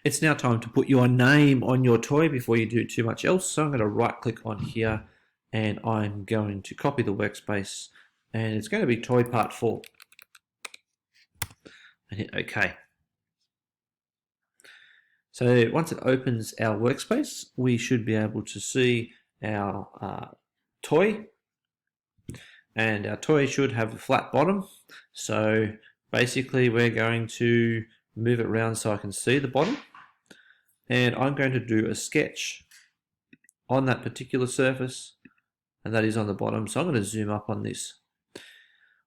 It's now time to put your name on your toy before you do too much else. So I'm going to right click on here and I'm going to copy the workspace and it's going to be toy part 4 and hit OK. So once it opens our workspace, we should be able to see our toy, and our toy should have a flat bottom. So basically we're going to move it around so I can see the bottom, and I'm going to do a sketch on that particular surface, and that is on the bottom. So I'm going to zoom up on this.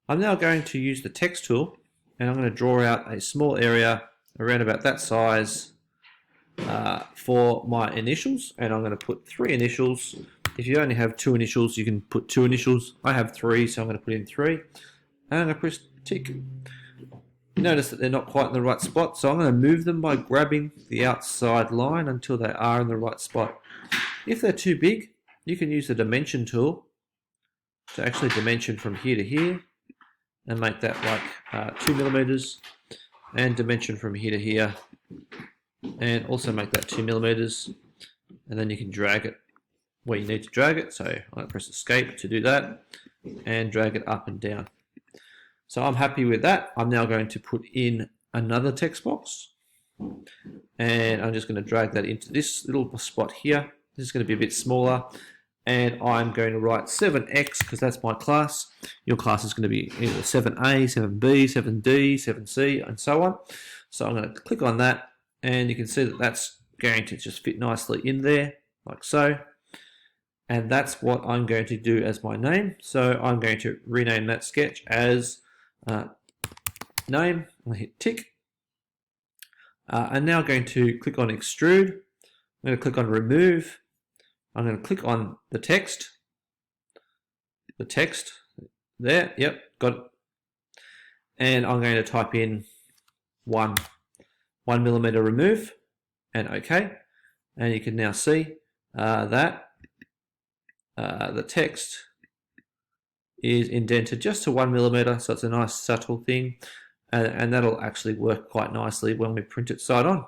I'm now going to use the text tool and I'm going to draw out a small area around about that size for my initials, and I'm going to put 3 initials. If you only have 2 initials, you can put 2 initials. I have 3, so I'm going to put in 3, and I'm going to press tick. Notice that they're not quite in the right spot, so I'm going to move them by grabbing the outside line until they are in the right spot. If they're too big, you can use the dimension tool to actually dimension from here to here and make that like 2 millimeters, and dimension from here to here and also make that 2 millimeters, and then you can drag it where you need to drag it. So I'm going to press escape to do that and drag it up and down. So I'm happy with that. I'm now going to put in another text box, and I'm just going to drag that into this little spot here. This is going to be a bit smaller, and I'm going to write 7x because that's my class. Your class is going to be either 7a, 7b, 7d, 7c, and so on. So I'm going to click on that, and you can see that that's going to just fit nicely in there, like so. And that's what I'm going to do as my name. So I'm going to rename that sketch as name. I'll hit tick. I'm now going to click on extrude. I'm going to click on remove. I'm going to click on the text. The text there, yep, got it. And I'm going to type in 1 millimeter remove and OK. And you can now see that the text is indented just to 1 millimeter, so it's a nice subtle thing, and that'll actually work quite nicely when we print it side on.